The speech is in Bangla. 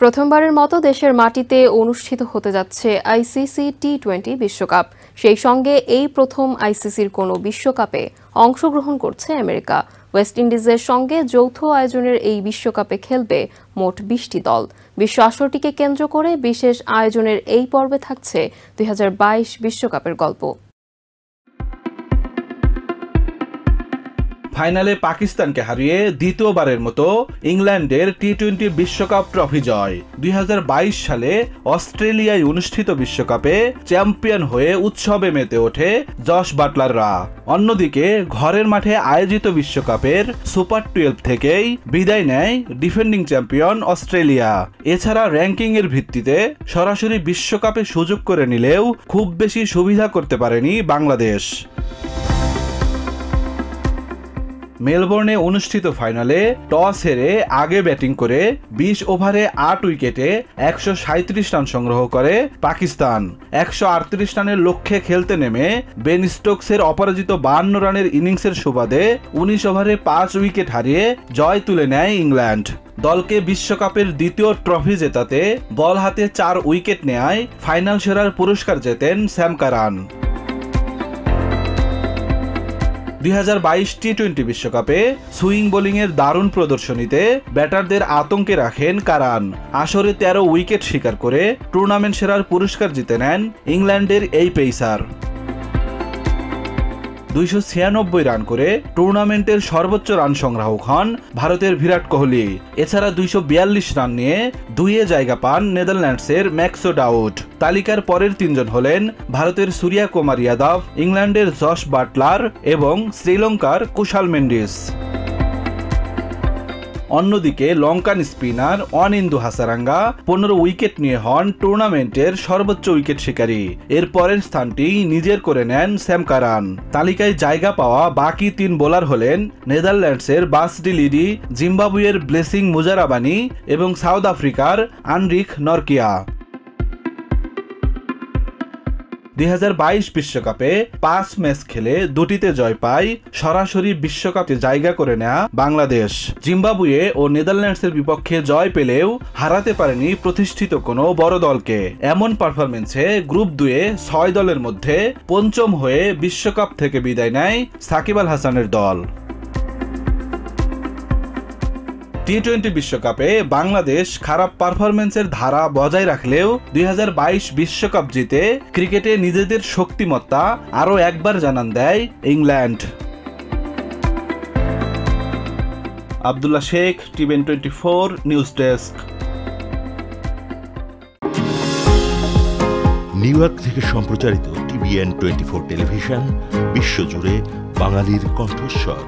প্রথমবারের মতো দেশের মাটিতে অনুষ্ঠিত হতে যাচ্ছে আইসিসি টি-20 বিশ্বকাপ। সেই সঙ্গে এই প্রথম আইসিসির কোনো বিশ্বকাপে অংশগ্রহণ করছে আমেরিকা। ওয়েস্ট ইন্ডিজের সঙ্গে যৌথ আয়োজনের এই বিশ্বকাপে খেলবে মোট 20টি দল। বিশ্ব আসরটিকে কেন্দ্র করে বিশেষ আয়োজনের এই পর্বে থাকছে 2022 বিশ্বকাপের গল্প। ফাইনালে পাকিস্তানকে হারিয়ে দ্বিতীয়বারের মতো ইংল্যান্ডের টি-20 বিশ্বকাপ ট্রফি জয়। 2022 সালে অস্ট্রেলিয়ায় অনুষ্ঠিত বিশ্বকাপে চ্যাম্পিয়ন হয়ে উৎসবে মেতে ওঠে জস বাটলাররা। অন্যদিকে ঘরের মাঠে আয়োজিত বিশ্বকাপের সুপার 12 থেকেই বিদায় নেয় ডিফেন্ডিং চ্যাম্পিয়ন অস্ট্রেলিয়া। এছাড়া র্যাঙ্কিংয়ের ভিত্তিতে সরাসরি বিশ্বকাপে সুযোগ করে নিলেও খুব বেশি সুবিধা করতে পারেনি বাংলাদেশ। মেলবোর্নে অনুষ্ঠিত ফাইনালে টস হেরে আগে ব্যাটিং করে 20 ওভারে 8 উইকেটে 137 রান সংগ্রহ করে পাকিস্তান। 138 রানের লক্ষ্যে খেলতে নেমে বেন স্টোকসের অপরাজিত 52 রানের ইনিংসের সুবাদে 19 ওভারে 5 উইকেট হারিয়ে জয় তুলে নেয় ইংল্যান্ড। দলকে বিশ্বকাপের দ্বিতীয় ট্রফি জেতাতে বল হাতে 4 উইকেট নেয় ফাইনাল সেরার পুরস্কার জেতেন স্যাম কারান। 2022 টি-20 বিশ্বকাপে সুইং বোলিংয়ের দারুণ প্রদর্শনীতে ব্যাটারদের আতঙ্কে রাখেন কারান। আসরে 13 উইকেট শিকার করে টুর্নামেন্ট সেরার পুরস্কার জিতে নেন ইংল্যান্ডের এই পেসার। 296 রান করে টুর্নামেন্টের সর্বোচ্চ রান সংগ্রাহক হন ভারতের বিরাট কোহলি। এছাড়া 242 রান নিয়ে 2-এ জায়গা পান নেদারল্যান্ডসের ম্যাক্স ডাউড। তালিকার পরের তিনজন হলেন ভারতের সূর্যা কুমার যাদব, ইংল্যান্ডের জস বাটলার এবং শ্রীলঙ্কার কুশাল মেন্ডিস। অন্যদিকে লঙ্কান স্পিনার অনিন্দু হাসারাঙ্গা 15 উইকেট নিয়ে হন টুর্নামেন্টের সর্বোচ্চ উইকেট শিকারী। এর পরের স্থানটি নিজের করে নেন স্যাম কারান। তালিকায় জায়গা পাওয়া বাকি 3 বোলার হলেন নেদারল্যান্ডসের বাস ডি লিডি, জিম্বাবুয়ের ব্লেসিং মুজারাবানি এবং সাউথ আফ্রিকার আনরিক নরকিয়া। 2022 বিশ্বকাপে 5 ম্যাচ খেলে 2টিতে জয় পায় সরাসরি বিশ্বকাপে জায়গা করে নেয়া বাংলাদেশ। জিম্বাবুয়ে ও নেদারল্যান্ডসের বিপক্ষে জয় পেলেও হারাতে পারেনি প্রতিষ্ঠিত কোনো বড় দলকে। এমন পারফরমেন্সে গ্রুপ 2-এ 6 দলের মধ্যে পঞ্চম হয়ে বিশ্বকাপ থেকে বিদায় নেয় সাকিব আল হাসানের দল। টি-20 বিশ্বকাপে বাংলাদেশ খারাপ পারফরমেন্সের ধারা বজায় রাখলেও 2022 বিশ্বকাপ জিতে ক্রিকেটে নিজেদের শক্তিমত্তা আরও একবার জানান দেয় England. Abdullah Sheikh, টিভেন 24 news desk. New York থেকে সম্প্রচারিত টিভিএন 24 টেলিভিশন বিশ্বজুড়ে বাঙালির কণ্ঠস্বর।